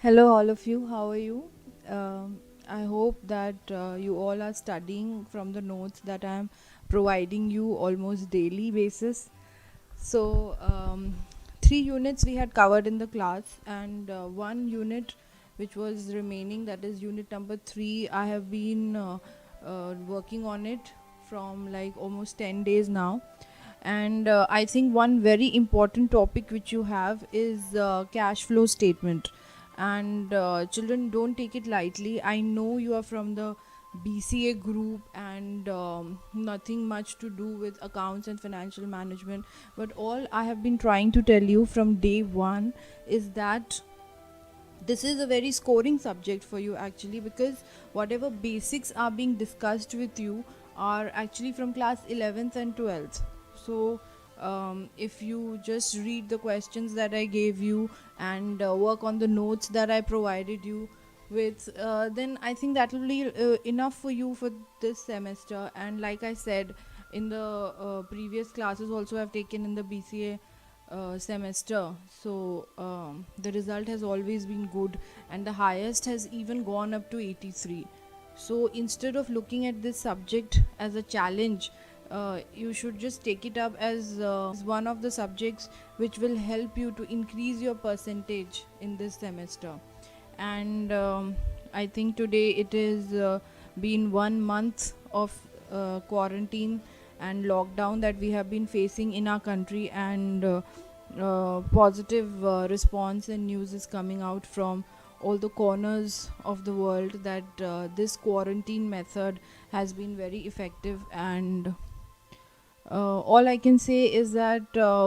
Hello, all of you. How are you? I hope that you all are studying from the notes that I am providing you almost daily basis. So, 3 units we had covered in the class, and one unit which was remaining, that is unit number 3. I have been working on it from like almost 10 days now. And I think one very important topic which you have is cash flow statement. And children, don't take it lightly. I know you are from the BCA group and nothing much to do with accounts and financial management, but all I have been trying to tell you from day one is that this is a very scoring subject for you actually, because whatever basics are being discussed with you are actually from class 11th and 12th. So if you just read the questions that I gave you and work on the notes that I provided you with, then I think that will be enough for you for this semester. And like I said in the previous classes also I've taken in the BCA semester. So the result has always been good, and the highest has even gone up to 83. So instead of looking at this subject as a challenge, you should just take it up as one of the subjects which will help you to increase your percentage in this semester. And I think today it is been 1 month of quarantine and lockdown that we have been facing in our country, and positive response and news is coming out from all the corners of the world that this quarantine method has been very effective. And all I can say is that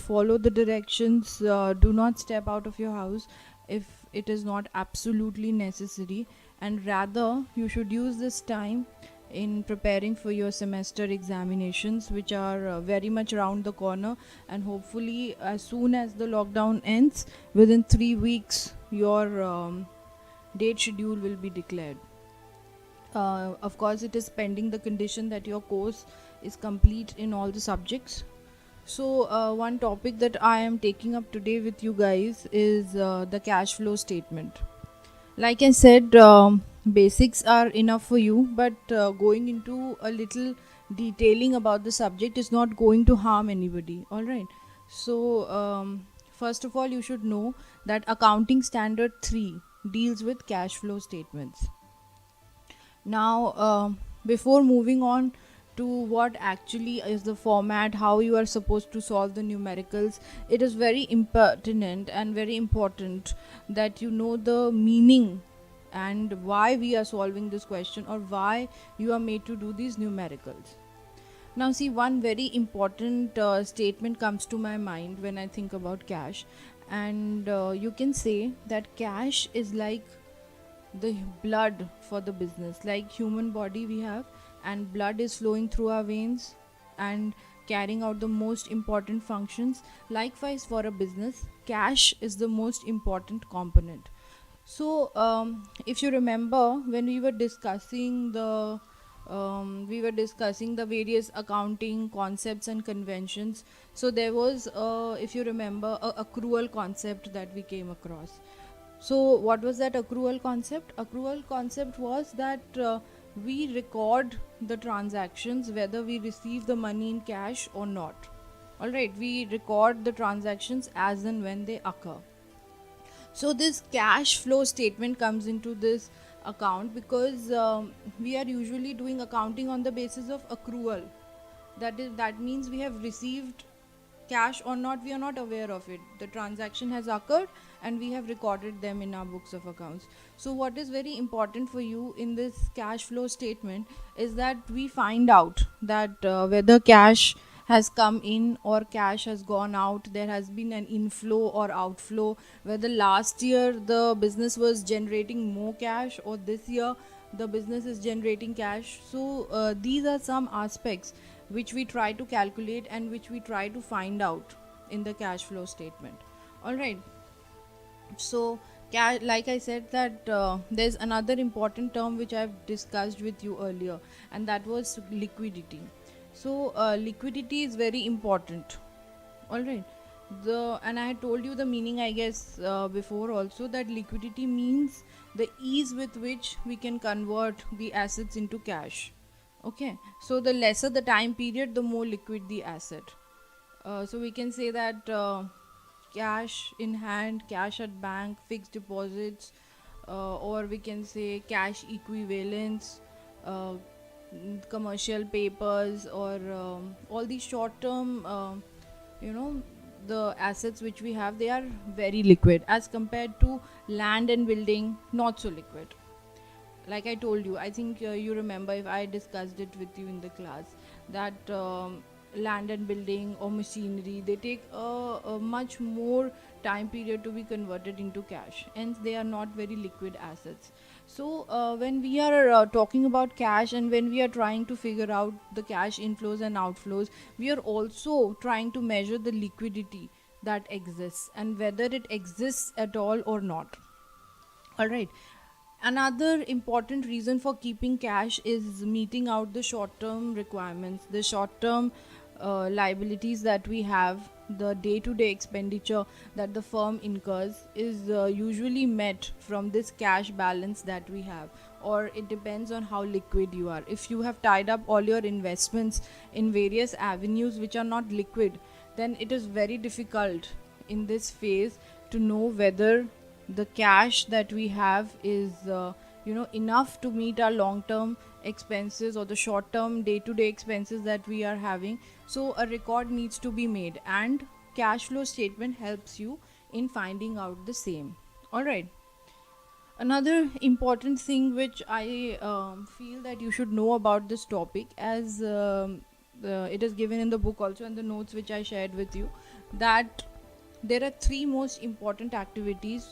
follow the directions, do not step out of your house if it is not absolutely necessary, and rather you should use this time in preparing for your semester examinations, which are very much around the corner. And hopefully as soon as the lockdown ends, within 3 weeks your date schedule will be declared. Of course it is pending the condition that your course is complete in all the subjects. So one topic that I am taking up today with you guys is the cash flow statement. Like I said, basics are enough for you, but going into a little detailing about the subject is not going to harm anybody. All right. So first of all, you should know that accounting standard 3 deals with cash flow statements. Now, before moving on to what actually is the format, how you are supposed to solve the numericals, it is very impertinent and very important that you know the meaning and why we are solving this question, or why you are made to do these numericals. Now, see, one very important statement comes to my mind when I think about cash, and you can say that cash is like the blood for the business. Like human body we have, and blood is flowing through our veins and carrying out the most important functions. Likewise, for a business, cash is the most important component. So if you remember, when we were discussing the various accounting concepts and conventions. So there was, if you remember, a accrual concept that we came across. So, what was that accrual concept? Accrual concept was that we record the transactions whether we receive the money in cash or not. Alright, we record the transactions as and when they occur. So, this cash flow statement comes into this account because we are usually doing accounting on the basis of accrual. That means we have received cash or not, we are not aware of it. The transaction has occurred and we have recorded them in our books of accounts. So what is very important for you in this cash flow statement is that we find out that whether cash has come in or cash has gone out, there has been an inflow or outflow, whether last year the business was generating more cash or this year the business is generating cash. So these are some aspects which we try to calculate and which we try to find out in the cash flow statement. All right. So like I said that there's another important term which I've discussed with you earlier, and that was liquidity. So liquidity is very important. All right. And I had told you the meaning, I guess, before also, that liquidity means the ease with which we can convert the assets into cash. Okay, so the lesser the time period, the more liquid the asset. So we can say that cash in hand, cash at bank, fixed deposits, or we can say cash equivalents, uh, commercial papers, or all these short term, you know, the assets which we have, they are very liquid as compared to land and building, not so liquid. Like I told you, I think you remember if I discussed it with you in the class, that land and building or machinery, they take a much more time period to be converted into cash, and they are not very liquid assets. So when we are talking about cash, and when we are trying to figure out the cash inflows and outflows, we are also trying to measure the liquidity that exists and whether it exists at all or not. All right. Another important reason for keeping cash is meeting out the short term requirements, the short term liabilities that we have, the day to day expenditure that the firm incurs is usually met from this cash balance that we have, or it depends on how liquid you are. If you have tied up all your investments in various avenues which are not liquid, then it is very difficult in this phase to know whether the cash that we have is enough to meet our long term expenses or the short term day to day expenses that we are having. So a record needs to be made, and cash flow statement helps you in finding out the same. All right. Another important thing which I feel that you should know about this topic, as it is given in the book also and the notes which I shared with you, that there are three most important activities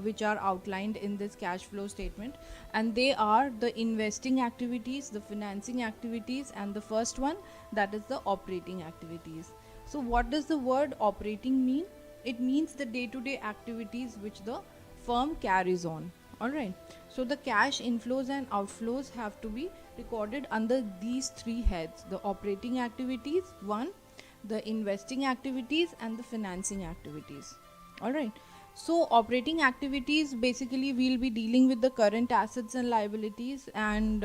which are outlined in this cash flow statement, and they are the investing activities, the financing activities, and the first one, that is the operating activities. So what does the word operating mean? It means the day to day activities which the firm carries on. All right. So the cash inflows and outflows have to be recorded under these three heads: the operating activities, one, the investing activities, and the financing activities. All right. So operating activities, basically we'll be dealing with the current assets and liabilities, and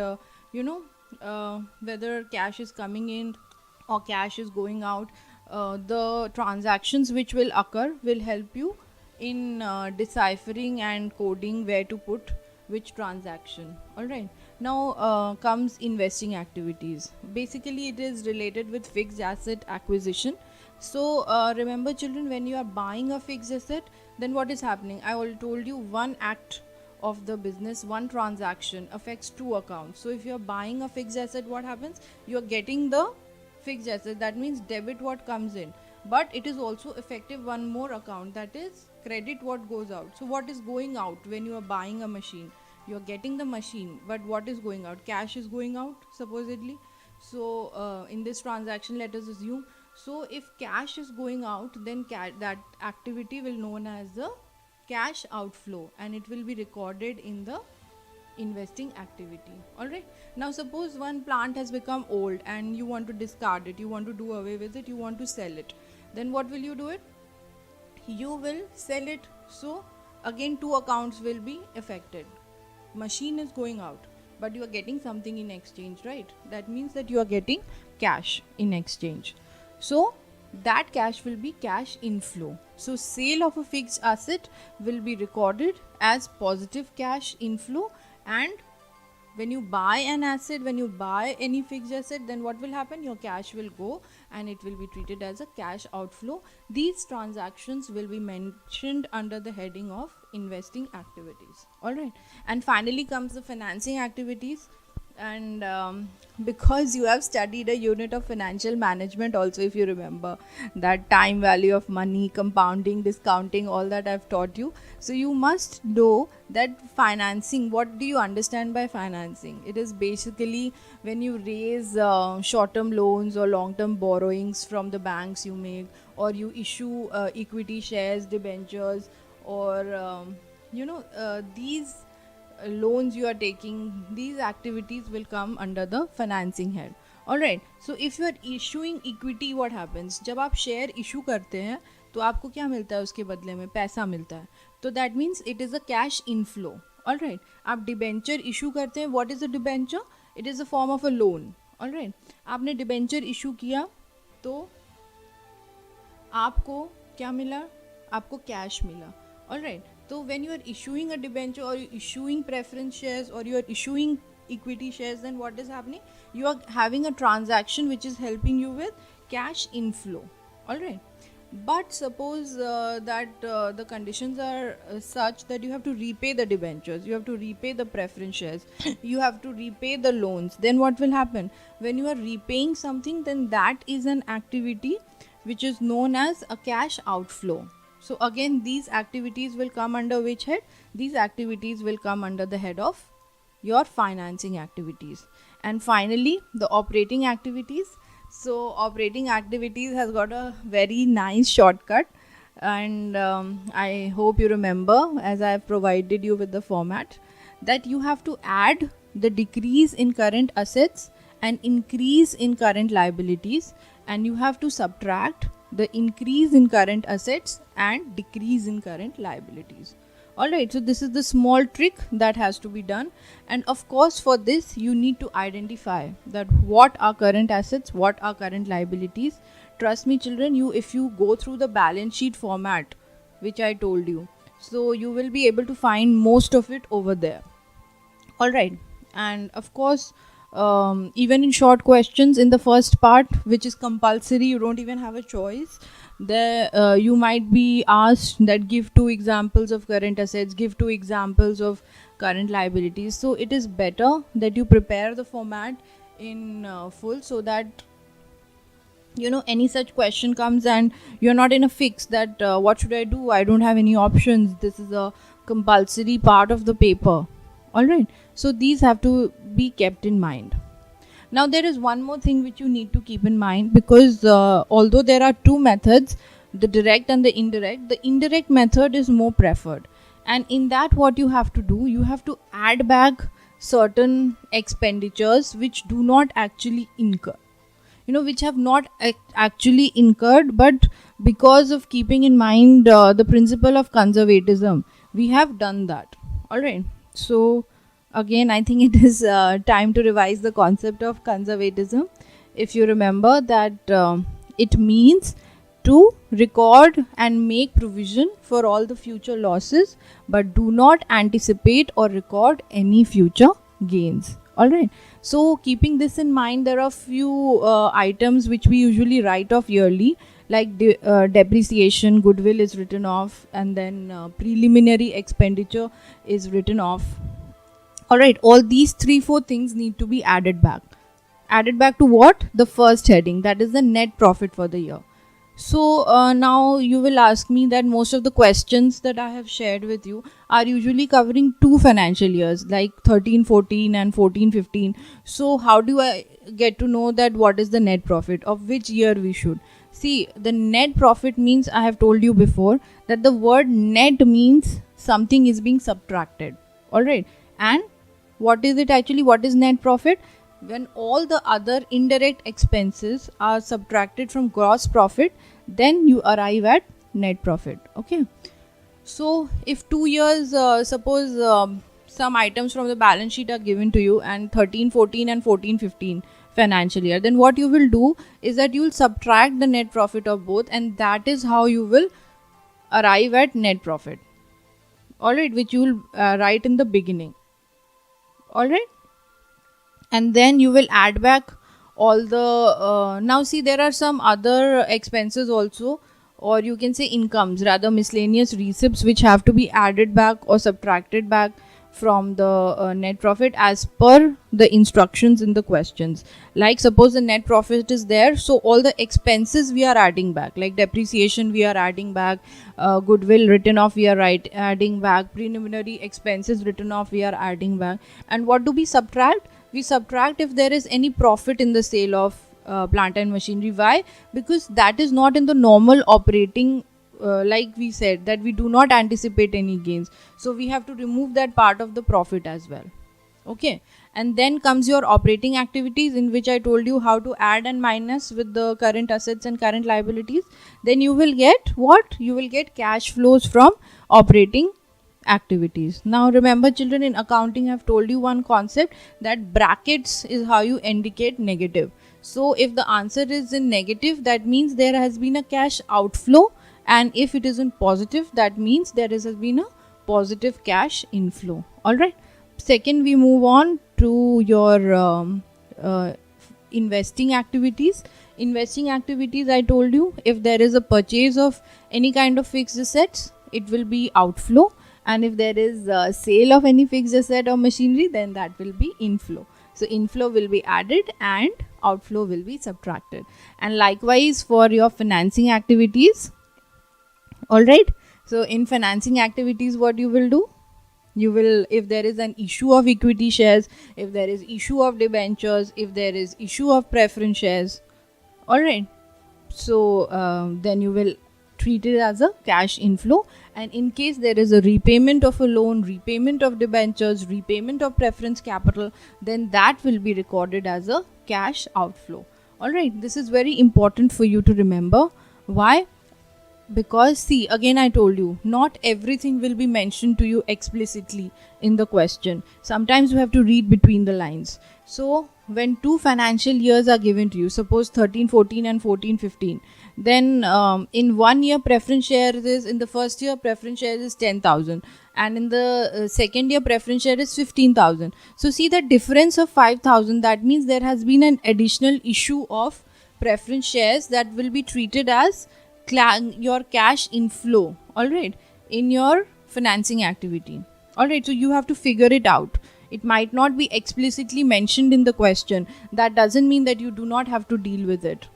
whether cash is coming in or cash is going out. The transactions which will occur will help you in deciphering and coding where to put which transaction. All right. Now comes investing activities. Basically it is related with fixed asset acquisition. So remember children, when you are buying a fixed asset, then what is happening? I already told you, one act of the business, one transaction affects two accounts. So if you are buying a fixed asset, what happens? You are getting the fixed asset, that means debit what comes in, but it is also effective one more account, that is credit what goes out. So what is going out when you are buying a machine? You are getting the machine, but what is going out? Cash is going out supposedly. So in this transaction, let us assume, so if cash is going out, then that activity will known as the cash outflow, and it will be recorded in the investing activity. All right. Now suppose one plant has become old and you want to discard it, you want to do away with it, you want to sell it, then what will you do it? You will sell it. So again two accounts will be affected. Machine is going out, but you are getting something in exchange, right? That means that you are getting cash in exchange. So that cash will be cash inflow. So sale of a fixed asset will be recorded as positive cash inflow, and when you buy an asset, when you buy any fixed asset, then what will happen? Your cash will go and it will be treated as a cash outflow. These transactions will be mentioned under the heading of investing activities. All right. And finally comes the financing activities. And because you have studied a unit of financial management also, if you remember, that time value of money, compounding, discounting, all that I've taught you, so you must know that financing, what do you understand by financing? It is basically when you raise short term loans or long term borrowings from the banks you make, or you issue equity shares, debentures, or these loans you are taking, these activities will come under the financing head. All right. So if you are issuing equity, what happens? जब आप share issue करते हैं तो आपको क्या मिलता है उसके बदले में? पैसा मिलता है. तो that means it is a cash inflow. All right. आप डिबेंचर इशू करते हैं. What is a debenture? It is a form of a loan. All right. आपने डिबेंचर इशू किया तो आपको क्या मिला? आपको कैश मिला. All right. तो when you are issuing a debenture और यू इशूइंग प्रेफरेंस शेयर्स और you are issuing equity shares, then what is happening? You are having a transaction which is helping you with cash inflow. All right. But suppose that the conditions are such that you have to repay the debentures, you have to repay the preference shares, you have to repay the loans. Then what will happen? When you are repaying something, then that is an activity which is known as a cash outflow. So again, these activities will come under which head? These activities will come under the head of your financing activities. And finally, the operating activities. So operating activities has got a very nice shortcut, and I hope you remember, as I have provided you with the format, that you have to add the decrease in current assets and increase in current liabilities, and you have to subtract the increase in current assets and decrease in current liabilities. Alright, so this is the small trick that has to be done, and of course for this you need to identify that what are current assets, what are current liabilities. Trust me children, if you go through the balance sheet format which I told you, so you will be able to find most of it over there. Alright, and of course even in short questions in the first part, which is compulsory, you don't even have a choice. There you might be asked that give 2 examples of current assets, give 2 examples of current liabilities. So it is better that you prepare the format in full, so that any such question comes and you're not in a fix that what should I do, I don't have any options, this is a compulsory part of the paper. All right, so these have to be kept in mind. Now there is one more thing which you need to keep in mind, because although there are 2 methods, the direct and the indirect method is more preferred, and in that what you have to do, you have to add back certain expenditures which do not actually incur, which have not actually incurred, but because of keeping in mind the principle of conservatism, we have done that. All right. So again, I think it is time to revise the concept of conservatism. If you remember that it means to record and make provision for all the future losses, but do not anticipate or record any future gains. All right. So keeping this in mind, there are few items which we usually write off yearly, like depreciation, goodwill is written off, and then preliminary expenditure is written off. All right, all these 3-4 things need to be added back. Added back to what? The first heading, that is the net profit for the year. So now you will ask me that most of the questions that I have shared with you are usually covering 2 financial years, like 13-14 and 14-15. So how do I get to know that what is the net profit of which year we should? See, the net profit means, I have told you before, that the word net means something is being subtracted. Alright, and what is it actually? What is net profit? When all the other indirect expenses are subtracted from gross profit, then you arrive at net profit. Okay. So if 2 years, suppose some items from the balance sheet are given to you, and 13-14 and 14-15 financial year, then what you will do is that you will subtract the net profit of both, and that is how you will arrive at net profit. Alright, which you will write in the beginning. Alright, and then you will add back all the now see, there are some other expenses also, or you can say incomes, rather miscellaneous receipts, which have to be added back or subtracted back from the net profit as per the instructions in the questions. Like suppose the net profit is there, so all the expenses we are adding back, like depreciation we are adding back, goodwill written off we are adding back, preliminary expenses written off we are adding back. And what do we subtract? We subtract if there is any profit in the sale of plant and machinery. Why? Because that is not in the normal operating, like we said, that we do not anticipate any gains, so we have to remove that part of the profit as well. Okay, and then comes your operating activities, in which I told you how to add and minus with the current assets and current liabilities. Then you will get what? You will get cash flows from operating activities. Now remember children, in accounting I've told you one concept, that brackets is how you indicate negative. So if the answer is in negative, that means there has been a cash outflow, and if it is in positive, that means there has been a positive cash inflow. All right. Second, we move on to your investing activities. Investing activities, I told you, if there is a purchase of any kind of fixed assets, it will be outflow, and if there is a sale of any fixed asset or machinery, then that will be inflow. So inflow will be added and outflow will be subtracted. And likewise for your financing activities. All right. So in financing activities, what you will do? You will, if there is an issue of equity shares, if there is issue of debentures, if there is issue of preference shares, all right, so then you will treat it as a cash inflow. And in case there is a repayment of a loan, repayment of debentures, repayment of preference capital, then that will be recorded as a cash outflow. All right, this is very important for you to remember. Why? Because see, again I told you, not everything will be mentioned to you explicitly in the question. Sometimes you have to read between the lines. So when 2 financial years are given to you, suppose 13-14 and 14-15, then in 1 year preference shares is, in the first year preference shares is 10,000, and in the second year preference share is 15,000. So see the difference of 5,000, that means there has been an additional issue of preference shares that will be treated as your cash inflow, all right, in your financing activity. All right, so you have to figure it out. It might not be explicitly mentioned in the question. That doesn't mean that you do not have to deal with it.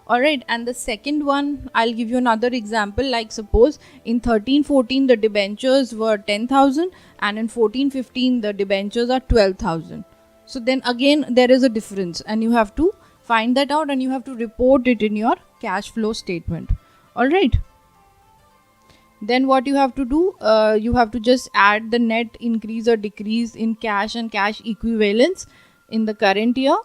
All right, and the second one, I'll give you another example. Like suppose in 13-14 the debentures were 10,000, and in 14-15 the debentures are 12,000. So then again there is a difference, and you have to find that out, and you have to report it in your cash flow statement. All right, then what you have to do, you have to just add the net increase or decrease in cash and cash equivalents in the current year,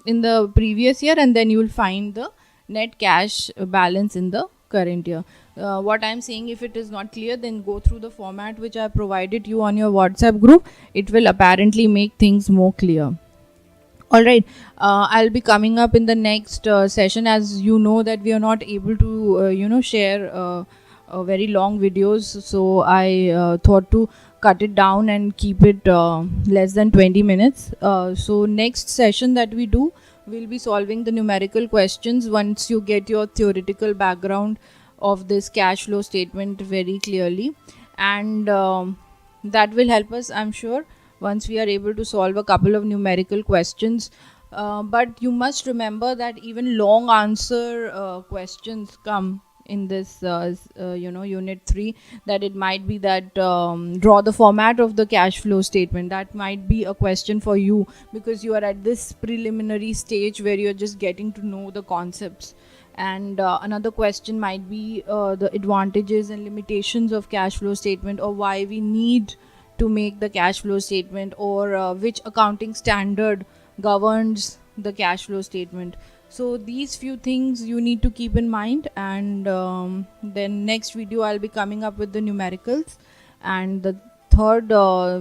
in the previous year, and then you will find the net cash balance in the current year. What I'm saying, if it is not clear, then go through the format which I provided you on your WhatsApp group. It will apparently make things more clear. All right, I'll be coming up in the next session. As you know that we are not able to share very long videos, so I thought to cut it down and keep it less than 20 minutes. So next session that we do, we'll be solving the numerical questions once you get your theoretical background of this cash flow statement very clearly, and that will help us, I'm sure, once we are able to solve a couple of numerical questions. But you must remember that even long answer questions come in this unit 3, that it might be that draw the format of the cash flow statement. That might be a question for you, because you are at this preliminary stage where you're just getting to know the concepts. And another question might be the advantages and limitations of cash flow statement, or why we need to make the cash flow statement, or which accounting standard governs the cash flow statement. So these few things you need to keep in mind, and then next video I'll be coming up with the numericals, and the third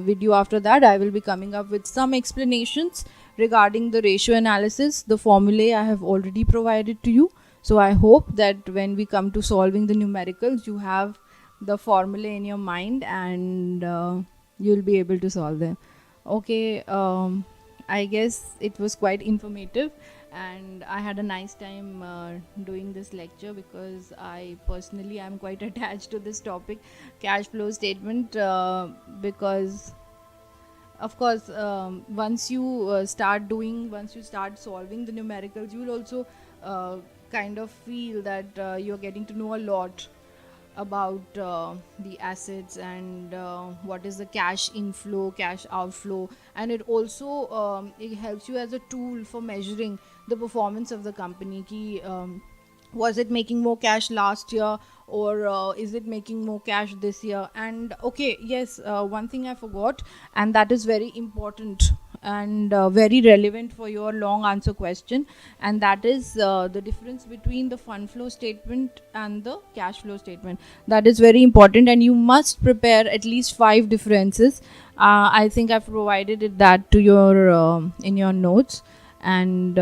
video after that I will be coming up with some explanations regarding the ratio analysis. The formulae I have already provided to you, so I hope that when we come to solving the numericals, you have the formula in your mind, and you'll be able to solve them. Okay, I guess it was quite informative, and I had a nice time doing this lecture, because I personally am quite attached to this topic, cash flow statement, because of course once you start solving the numericals, you will also kind of feel that you're getting to know a lot about the assets, and what is the cash inflow, cash outflow, and it also it helps you as a tool for measuring the performance of the company. was it making more cash last year, or is it making more cash this year? And okay, yes, one thing I forgot, and that is very important and very relevant for your long answer question, and that is the difference between the fund flow statement and the cash flow statement. That is very important, and you must prepare at least 5 differences. I think I've provided it that to your in your notes. And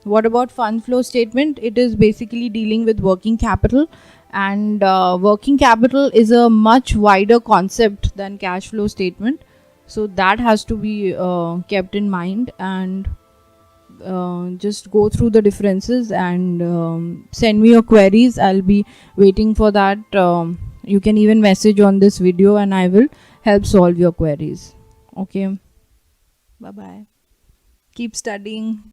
what about fund flow statement? It is basically dealing with working capital, and working capital is a much wider concept than cash flow statement. So that has to be kept in mind, and just go through the differences and send me your queries. I'll be waiting for that. You can even message on this video and I will help solve your queries. Okay. Bye bye. Keep studying.